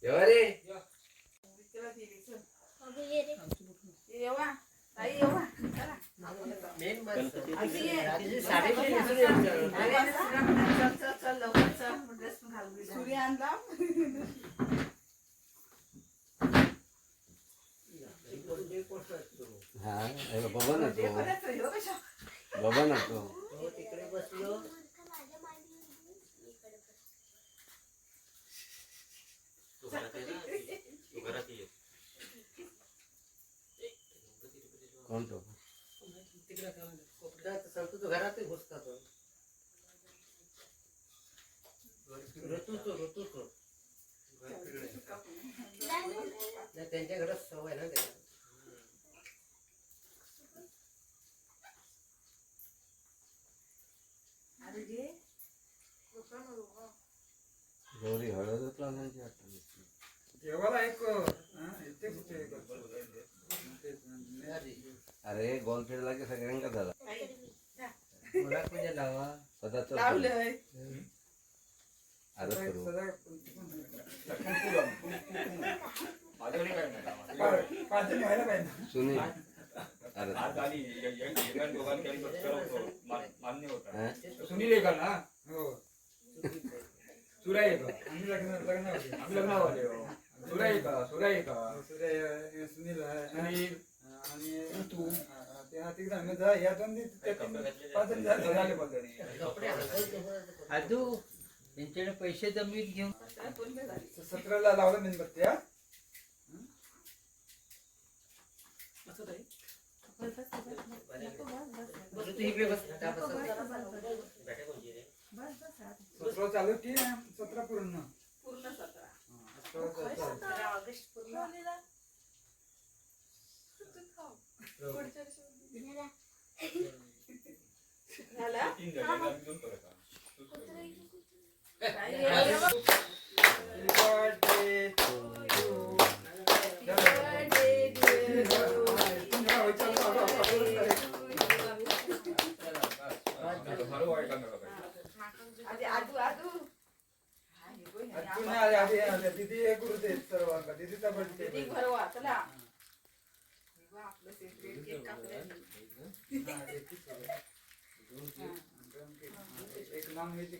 रे बाबा ना तो तिकडे बसलो कोण तो सांगतो तो घरात घुसता तो ऋतूचो त्यांच्या घरात सवय ना त्याला गौरी हळदच लावण्याची आठवण देवाला एक अरे गोल फेडला की सगळ्यांका झाला लावा स्वतःच आरच करू सुनील सुनील आहे का ना हो सुराई का आम्ही लग्न सुराई का सुनील आणि तू तिकडे आम्ही या दोन झाले आजू त्यांच्याकडे पैसे जमीन घेऊन 17ला लावलं मेणबत्ती चालू की 17 पूर्ण 17 ऑगस्ट पूर्ण दीदी गुरुदेव सर्वांना दीदीचा बर्थडे एक नॉन व्हेज